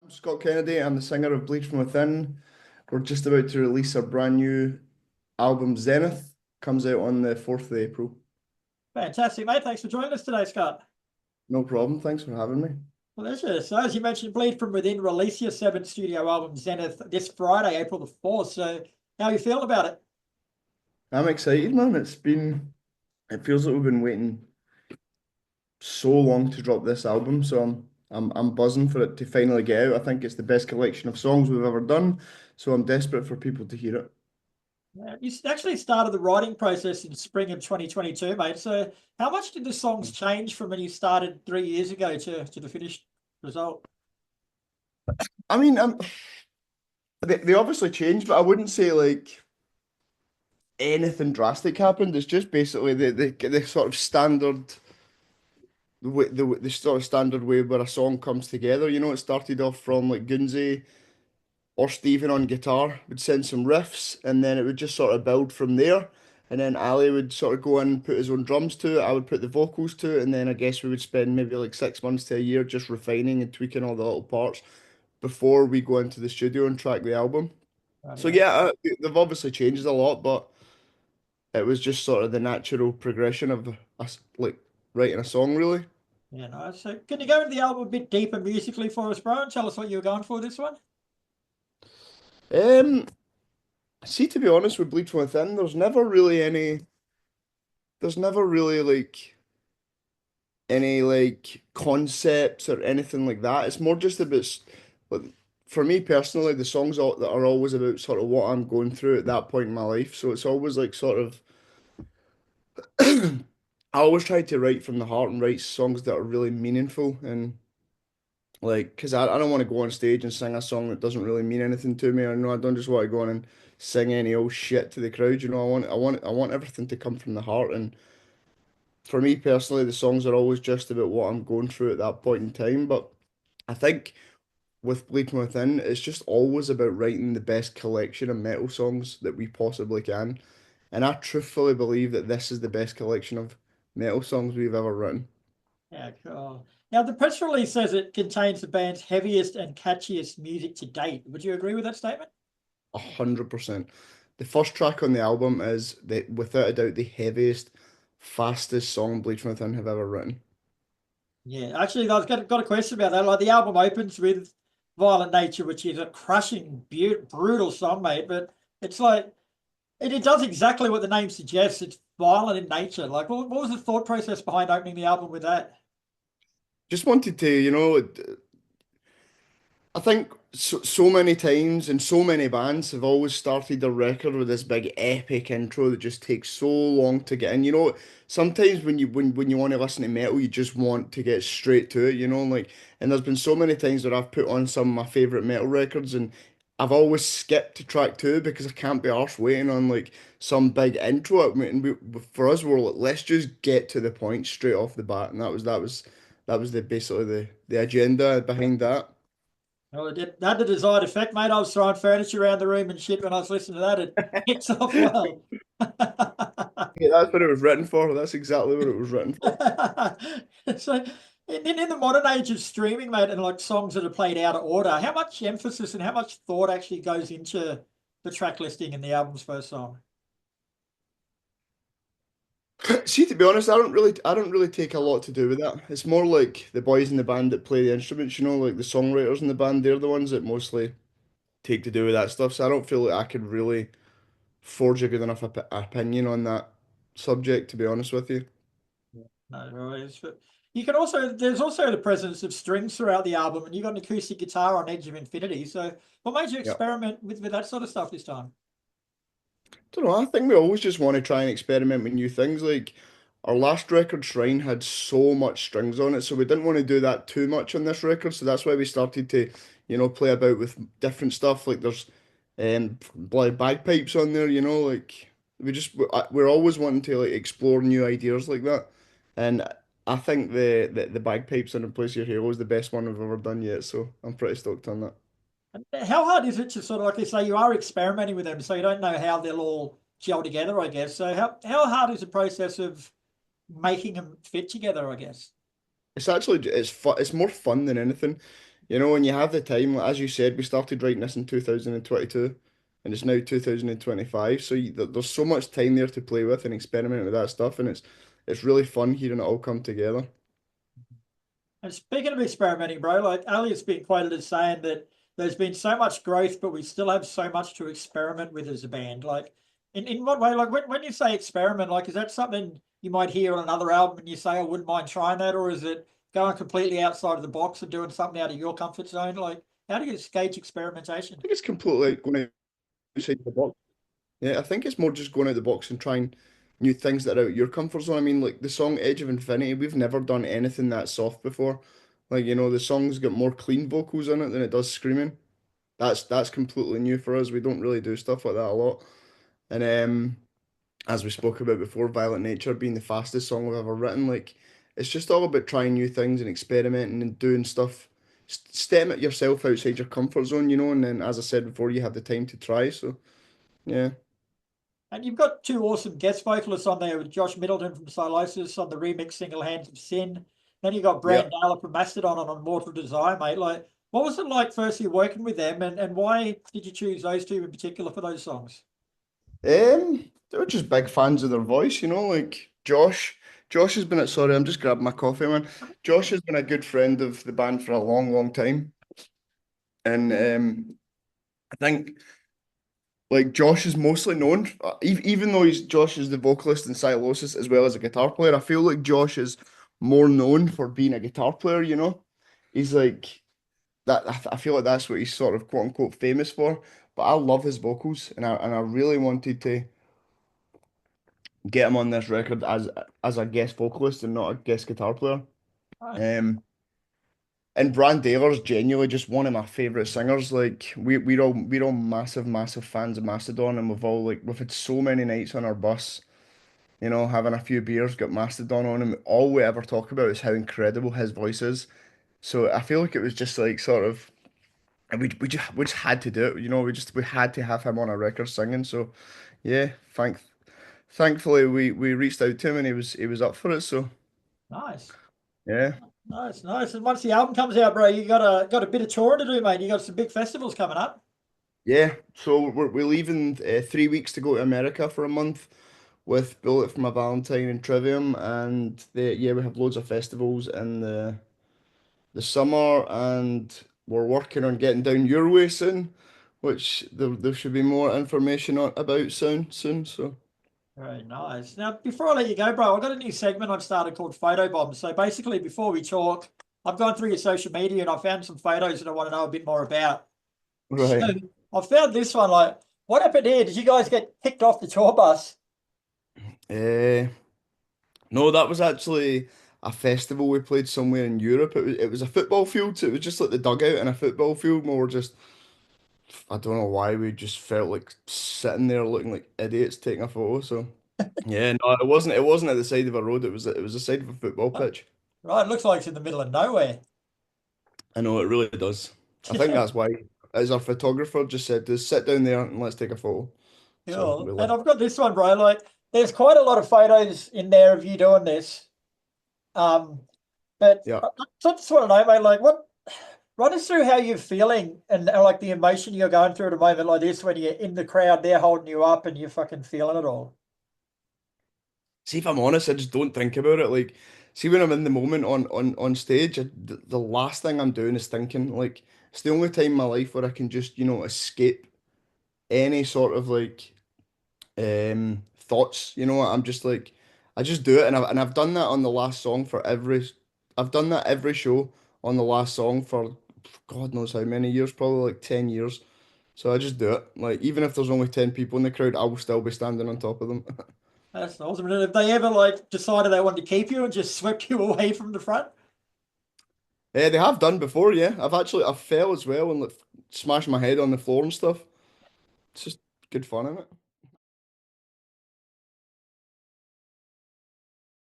Scott Kennedy. I'm the singer of Bleach from Within. We're just about to release our brand new album, Zenith. Comes out on the 4th of April. Fantastic, mate. Thanks for joining us today, Scott. No problem. Thanks for having me. Pleasure. So, as you mentioned, Bleed from Within release your seventh studio album, Zenith, this Friday, April the 4th. So, how are you feeling about it? I'm excited, man. It feels like we've been waiting so long to drop this album, so I'm buzzing for it to finally get out. I think it's the best collection of songs we've ever done, so I'm desperate for people to hear it. You actually started the writing process in spring of 2022, mate. So, how much did the songs change from when you started 3 years ago to the finished result? I mean, they obviously changed, but I wouldn't say like anything drastic happened. It's just basically the sort of standard the sort of standard way where a song comes together. It started off from like Gunzi or Stephen on guitar would send some riffs, and then it would just sort of build from there. And then Ali would sort of go in and put his own drums to it. I would put the vocals to it, and then I guess we would spend maybe like 6 months to a year just refining and tweaking all the little parts before we go into the studio and track the album. So Yeah. yeah, they've obviously changed a lot, but it was just sort of the natural progression of us like writing a song, really. Yeah, nice. So, can you go into the album a bit deeper musically for us, bro, and tell us what you were going for this one? Um, See, to be honest, with Bleach from Within, there's never really like any like concepts or anything like that. It's more just about, like, for me personally, the songs that are always about sort of what I'm going through at that point in my life. So it's always like sort of, I always try to write from the heart and write songs that are really meaningful and like, because I don't want to go on stage and sing a song that doesn't really mean anything to me. I don't just want to go on and sing any old shit to the crowd. I want everything to come from the heart. And for me personally, the songs are always just about what I'm going through at that point in time. But I think with Bleed From Within, it's just always about writing the best collection of metal songs that we possibly can. And I truthfully believe that this is the best collection of metal songs we've ever written. Yeah, cool. Now, the press release says it contains the band's heaviest and catchiest music to date. Would you agree with that statement? 100%. The first track on the album is without a doubt the heaviest, fastest song Bleed From Within have ever written. Yeah, actually, I've got a question about that. Like, the album opens with Violent Nature, which is a crushing, brutal song, mate. But it's like, it does exactly what the name suggests. It's violent in nature. Like, what was the thought process behind opening the album with that? Just wanted to, I think so many times and so many bands have always started their record with this big epic intro that just takes so long to get in. Sometimes when you want to listen to metal, you just want to get straight to it, like, and there's been so many times that I've put on some of my favorite metal records and I've always skipped to track two because I can't be arsed waiting on like some big intro. I mean, for us, we're like, let's just get to the point straight off the bat, and that was the basically the agenda behind that. Well, it had the desired effect, mate. I was throwing furniture around the room and shit when I was listening to that. It hits off well. Yeah, that's what it was written for. That's exactly what it was written for. So, in the modern age of streaming, mate, and like songs that are played out of order, how much emphasis and how much thought actually goes into the track listing in the album's first song? See, to be honest, I don't really take a lot to do with that. It's more like the boys in the band that play the instruments, like the songwriters in the band, they're the ones that mostly take to do with that stuff. So I don't feel like I could really forge a good enough opinion on that subject, to be honest with you. No, worries. But there's also the presence of strings throughout the album, and you got an acoustic guitar on Edge of Infinity. So, what made you Yeah. experiment with that sort of stuff this time? Don't know. I think we always just want to try and experiment with new things. Like our last record, Shrine, had so much strings on it, so we didn't want to do that too much on this record. So that's why we started to, play about with different stuff. Like there's blood bagpipes on there. Like we're always wanting to like explore new ideas like that. And I think the bagpipes on the Place Your Halo is the best one we've ever done yet. So I'm pretty stoked on that. How hard is it to sort of, like you say, you are experimenting with them, so you don't know how they'll all gel together, I guess. So how hard is the process of making them fit together, I guess? It's actually it's fun. It's more fun than anything. You know, when you have the time, like, as you said, we started writing this in 2022 and it's now 2025. So there's so much time there to play with and experiment with that stuff. And it's really fun hearing it all come together. And speaking of experimenting, bro, like Ali's been quoted as saying that there's been so much growth, but we still have so much to experiment with as a band. Like, in what way? Like, when you say experiment, like, is that something you might hear on another album and you say, I wouldn't mind trying that? Or is it going completely outside of the box and doing something out of your comfort zone? Like, how do you gauge experimentation? I think it's completely going outside the box. Yeah, I think it's more just going out the box and trying new things that are out your comfort zone. I mean, like the song Edge of Infinity, we've never done anything that soft before. Like, you know, the song's got more clean vocals in it than it does screaming. That's completely new for us. We don't really do stuff like that a lot. And as we spoke about before, Violent Nature being the fastest song we've ever written, like it's just all about trying new things and experimenting and doing stuff. Step it yourself outside your comfort zone, you know, and then as I said before, you have the time to try. So yeah. And you've got two awesome guest vocalists on there with Josh Middleton from Silosis on the remix single Hands of Sin. Then you got Yeah. Brad Dalla from Mastodon on Mortal Desire, mate. Like, what was it like firstly working with them, and why did you choose those two in particular for those songs? They were just big fans of their voice, you know, like Josh. Josh has been sorry, I'm just grabbing my coffee, man. Josh has been a good friend of the band for a long, long time. And I think like Josh is mostly known, even though Josh is the vocalist in Silosis as well as a guitar player. I feel like Josh is more known for being a guitar player, you know. He's like that. I feel like that's what he's sort of quote unquote famous for. But I love his vocals, and I really wanted to get him on this record as a guest vocalist and not a guest guitar player. Right. Um, and Brand Daler's genuinely just one of my favorite singers. Like we're all massive, massive fans of Mastodon, and we've had so many nights on our bus, you know, having a few beers, got Mastodon on, and all we ever talk about is how incredible his voice is. So I feel like it was just like sort of, and we just had to do it, you know. We had to have him on a record singing. So yeah, thankfully we reached out to him and he was up for it. So Nice. yeah. Nice, nice. And once the album comes out, bro, you got a bit of touring to do, mate. You got some big festivals coming up. Yeah, so we're leaving 3 weeks to go to America for a month with Bullet for My Valentine and Trivium, and yeah, we have loads of festivals in the summer, and we're working on getting down your way soon, which there should be more information about soon. So Very nice. Now, before I let you go, bro, I've got a new segment I've started called Photo Bombs. So basically, before we talk, I've gone through your social media and I found some photos that I want to know a bit more about. So right. I found this one. Like, what happened here? Did you guys get kicked off the tour bus? Uh, no, that was actually a festival we played somewhere in Europe. It was a football field, so it was just like the dugout in a football field. And we were just I don't know why we just felt like sitting there looking like idiots taking a photo. So yeah, no, it wasn't at the side of a road. It was the side of a football pitch. Right, it looks like it's in the middle of nowhere. I know it really does. I think that's why, as our photographer just said, just sit down there and let's take a photo. So Cool. we And left. I've got this one, bro. Like, there's quite a lot of photos in there of you doing this. Um, but Yeah. I just want to know, mate, like, run us through how you're feeling and like the emotion you're going through at a moment like this when you're in the crowd, they're holding you up and you're fucking feeling it all. See, if I'm honest, I just don't think about it. Like, see, when I'm in the moment on stage, the last thing I'm doing is thinking. Like, it's the only time in my life where I can just, escape any sort of like thoughts. I'm just like I just do it, and I've done that on the last song for I've done that every show on the last song for God knows how many years, probably like 10 years. So I just do it. Like even if there's only 10 people in the crowd, I will still be standing on top of them. That's awesome. And have they ever like decided they wanted to keep you and just swept you away from the front? They have done before, yeah. I fell as well and like smashed my head on the floor and stuff. It's just good fun, isn't it?